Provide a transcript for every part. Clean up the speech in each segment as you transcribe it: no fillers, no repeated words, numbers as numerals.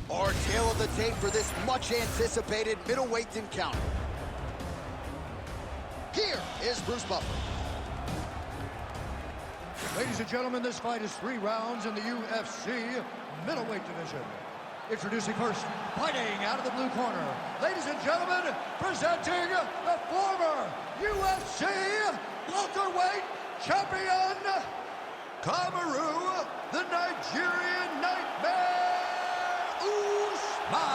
Our tale of the tape for this much-anticipated middleweight encounter. Here is Bruce Buffer. Ladies and gentlemen, this fight is 3 rounds in the UFC middleweight division. Introducing first, fighting out of the blue corner. Ladies and gentlemen, presenting the former UFC welterweight champion, Kamaru, the Nigerian Nightmare, Usman.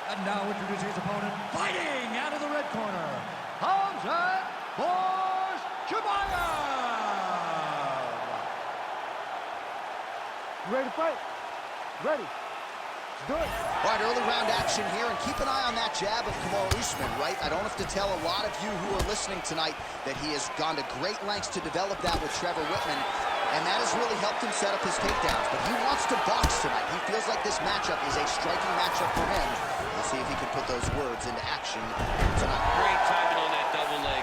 And now introducing his opponent, fighting out of the red corner, Khamzat, Chimaev. You ready to fight? Ready. Let's do it. All right, early round action here, and keep an eye on that jab of Kamaru Usman, right? I don't have to tell a lot of you who are listening tonight that he has gone to great lengths to develop that with Trevor Whitman, and that has really helped him set up his takedowns. But he wants to box tonight. He feels like this matchup is a striking matchup for him. We'll see if he can put those words into action tonight. Great timing on that double leg.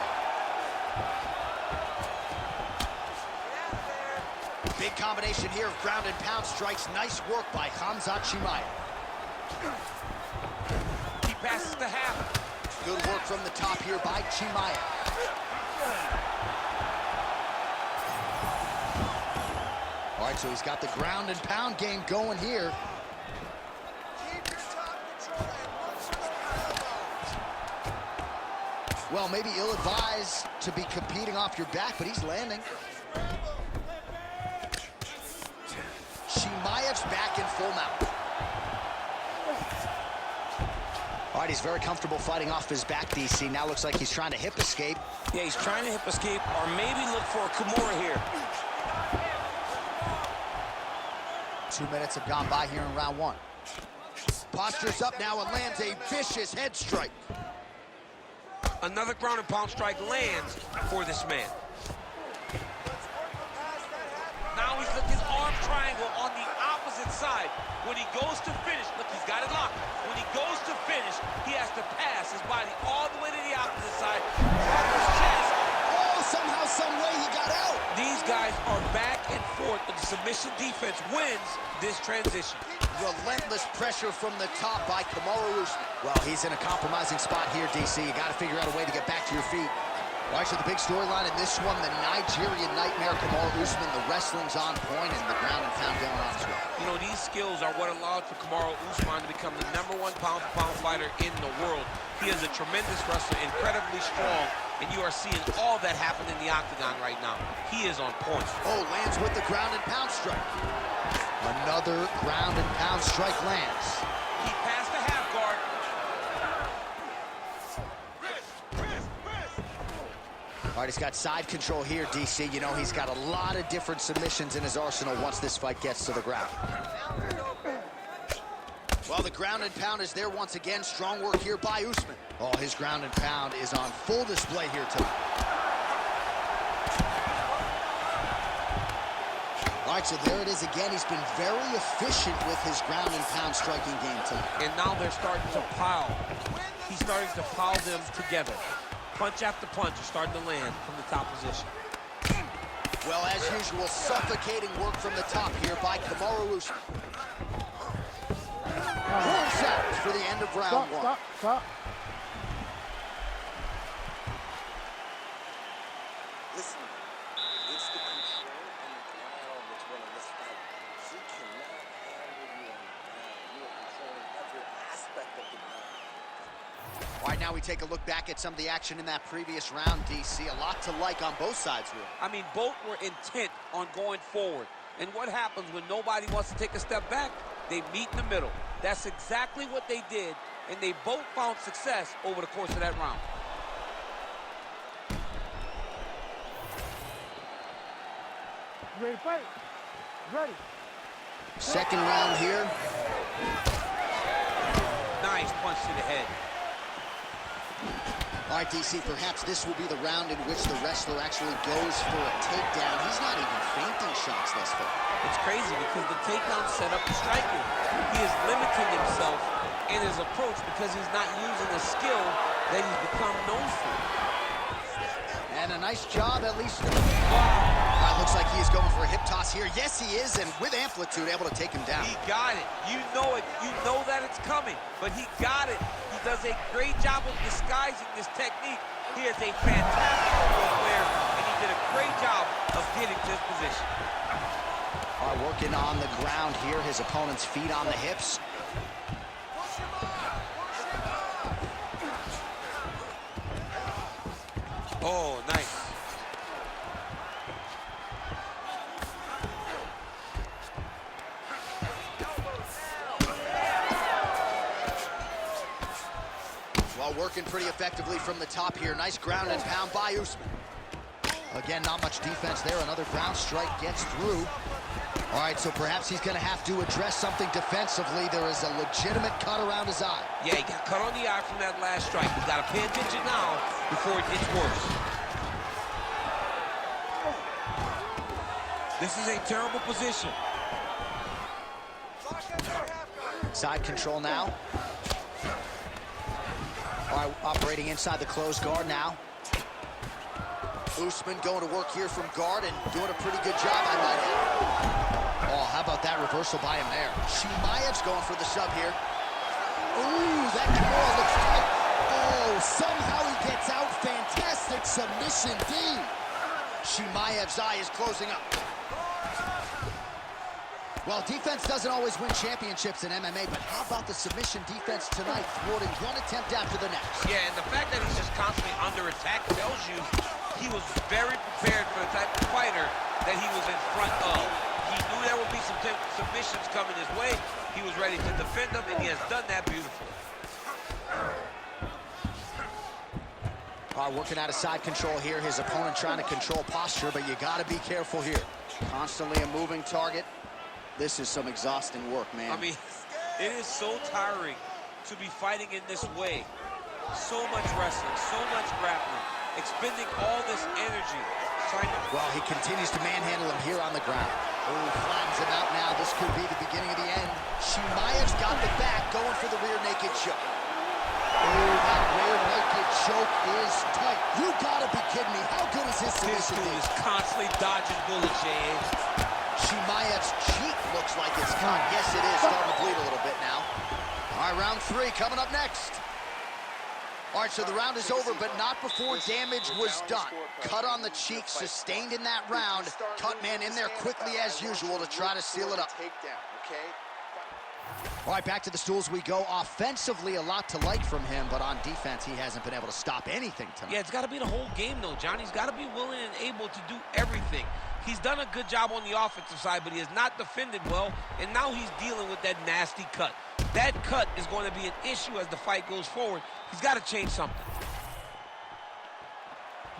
Big combination here of ground and pound strikes. Nice work by Khamzat Chimaev. He passes the half. Good work from the top here by Chimaev. All right, so he's got the ground and pound game going here. Well, maybe ill-advised to be competing off your back, but he's landing. Chimaev's back in full mount. All right, he's very comfortable fighting off his back, DC. Now looks like he's trying to hip escape. Yeah, he's trying to hip escape, or maybe look for a Kamaru here. 2 minutes have gone by here in round 1. Postures up now and lands a vicious head strike. Another ground and pound strike lands for this man. Now he's looking his arm triangle on the opposite side. When he goes to finish, look, he's got it locked. When he goes to finish, he has to pass his body all the way to the opposite side. His chest. Oh, somehow, some way he got out. These guys are back and forth, but the submission defense wins this transition. Relentless pressure from the top by Kamaru Usman. Well, he's in a compromising spot here, DC. You got to figure out a way to get back to your feet. All right, so the big storyline in this one, the Nigerian Nightmare, Kamaru Usman. The wrestling's on point and the ground and pound going on as well. You know, these skills are what allowed for Kamaru Usman to become the #1 pound-for-pound fighter in the world. He is a tremendous wrestler, incredibly strong, and you are seeing all that happen in the octagon right now. He is on point. Oh, lands with the ground and pound strike. Another ground and pound strike lands. He passed the half guard. All right, he's got side control here, DC. You know, he's got a lot of different submissions in his arsenal once this fight gets to the ground. Well, the ground and pound is there once again. Strong work here by Usman. Oh, his ground and pound is on full display here tonight. All right, so there it is again. He's been very efficient with his ground and pound striking game tonight. And now they're starting to pile. He's starting to pile them together. Punch after punch is starting to land from the top position. Well, as usual, suffocating work from the top here by Kamaru Usman. Horns out for the end of round 1. Stop. Listen, it's the control and the ground that's winning this fight. She cannot handle you on the ground. You are controlling every aspect of the ground. All right, now we take a look back at some of the action in that previous round, DC. A lot to like on both sides, really. I mean, both were intent on going forward. And what happens when nobody wants to take a step back? They meet in the middle. That's exactly what they did, and they both found success over the course of that round. You ready to fight? Ready. Second round here. Nice punch to the head. All right, DC, perhaps this will be the round in which the wrestler actually goes for a takedown. He's not even feinting shots thus far. It's crazy because the takedown set up the striking. He is limiting himself in his approach because he's not using the skill that he's become known for. And a nice job, at least. Wow. looks like he is going for a hip toss here. Yes, he is, and with amplitude, able to take him down. He got it. You know it. You know that it's coming, but he got it. He does a great job of disguising this technique. He is a fantastic football player, and he did a great job of getting to his position. Working on the ground here, his opponent's feet on the hips. Oh, nice. Well, working pretty effectively from the top here. Nice ground and pound by Usman. Again, not much defense there. Another ground strike gets through. All right, so perhaps he's going to have to address something defensively. There is a legitimate cut around his eye. Yeah, he got cut on the eye from that last strike. He's got to pay attention now before it gets worse. This is a terrible position. Side control now. All right, operating inside the closed guard now. Usman going to work here from guard and doing a pretty good job, I might add. Oh, how about that reversal by him there? Chimaev's going for the sub here. Ooh, that Kamaru looks tight. Oh, somehow he gets out. Fantastic submission, D. Chimaev's eye is closing up. Well, defense doesn't always win championships in MMA, but how about the submission defense tonight, thwarting one attempt after the next? Yeah, and the fact that he's just constantly under attack tells you he was very prepared for the type of fighter that he was in front of. He knew there would be some submissions coming his way. He was ready to defend them, and he has done that beautifully. Working out of side control here. His opponent trying to control posture, but you got to be careful here. Constantly a moving target. This is some exhausting work, man. I mean, it is so tiring to be fighting in this way. So much wrestling, so much grappling, expending all this energy trying to... Well, he continues to manhandle him here on the ground. Oh, flattens him out now. This could be the beginning of the end. Chimaev's got the back, going for the rear naked choke. Oh, that rear naked choke is tight. You gotta be kidding me. How good is his submission? This dude is constantly dodging bullets, Jay. Chimaev's cheek looks like it's cut. Yes, it is. Starting to bleed a little bit now. All right, round 3 coming up next. All right, so the round is over, but not before damage was done. Cut on the cheek, sustained in that round. Cut man in there quickly as usual to try to seal it up. All right, back to the stools we go. Offensively, a lot to like from him, but on defense, he hasn't been able to stop anything tonight. Yeah, it's got to be the whole game, though, John. He's got to be willing and able to do everything. He's done a good job on the offensive side, but he has not defended well, and now he's dealing with that nasty cut. That cut is going to be an issue as the fight goes forward. He's got to change something.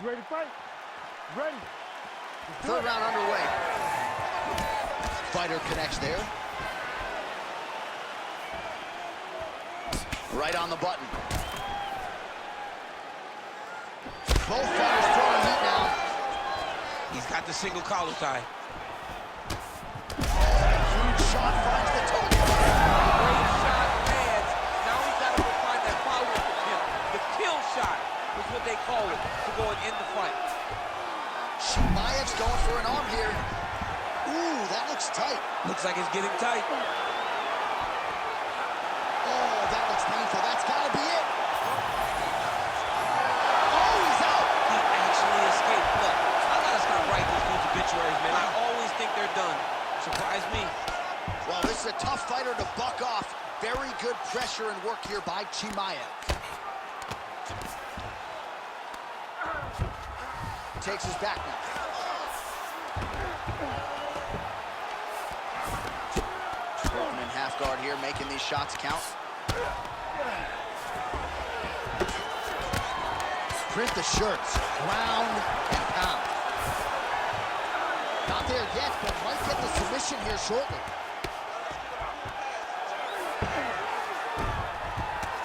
You ready to fight? Ready. Third round underway. Fighter connects there. Right on the button. Both fighters throwing heat now. He's got the single collar tie. Huge shot finds the target. Great shot lands. Now he's got to go find that follow-up kill. The kill shot is what they call it to go and end the fight. Chimaev's going for an arm here. Ooh, that looks tight. Looks like it's getting tight. Oh, that looks painful. That's got to be it. Oh, he's out. He actually escaped. Look, I got to stop writing these dudes obituaries, man. I always think they're done. Surprise me. Well, this is a tough fighter to buck off. Very good pressure and work here by Chimaev. Takes his back now. Working in half guard here, making these shots count. Print the shirts, ground and pound. Not there yet, but might get the submission here shortly.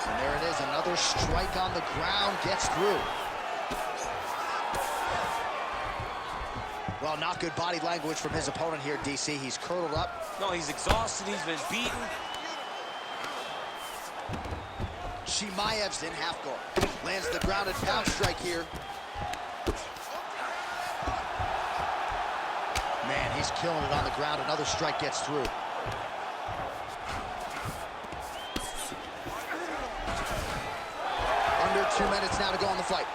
And there it is, another strike on the ground, gets through. Well, not good body language from his opponent here, DC. He's curled up. No, he's exhausted. He's been beaten. Chimaev's in half guard. Lands the ground and pound strike here. Man, he's killing it on the ground. Another strike gets through. Under 2 minutes now to go in the fight.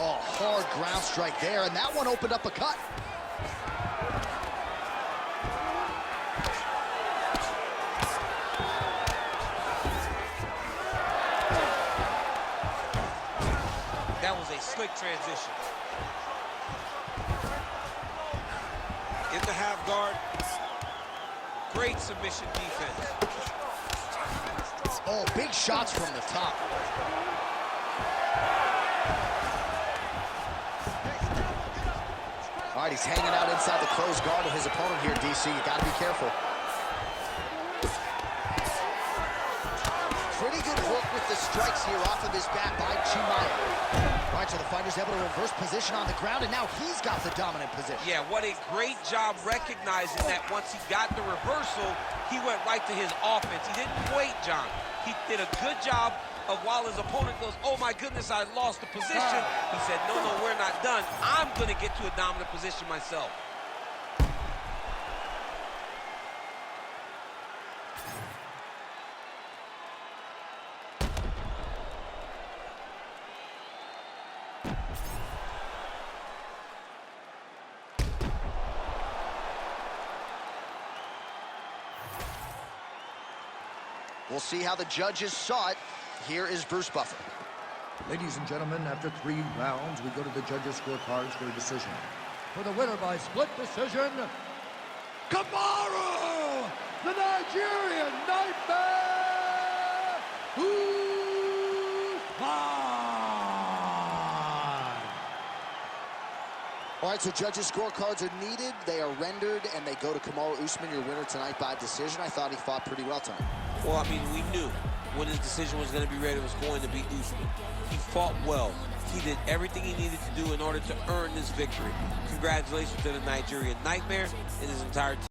Oh, hard ground strike there, and that one opened up a cut. That was a slick transition. In the half guard, great submission defense. Oh, big shots from the top. All right, he's hanging out inside the closed guard of his opponent here, DC. You got to be careful. Pretty good work with the strikes here off of his bat by Chimaev. All right, so the fighter's able to reverse position on the ground, and now he's got the dominant position. Yeah, what a great job recognizing that once he got the reversal, he went right to his offense. He didn't wait, John. He did a good job of while his opponent goes, oh my goodness, I lost the position. He said, no, we're not done. I'm going to get to a dominant position myself. We'll see how the judges saw it. Here is Bruce Buffer. Ladies and gentlemen, after 3 rounds, we go to the judges' scorecards for a decision. For the winner by split decision, Kamaru, the Nigerian Nightmare, Usman. All right, so judges' scorecards are needed. They are rendered, and they go to Kamaru Usman, your winner tonight by decision. I thought he fought pretty well tonight. Well, I mean, we knew when his decision was going to be ready, it was going to be Usman. He fought well. He did everything he needed to do in order to earn this victory. Congratulations to the Nigerian Nightmare and his entire team.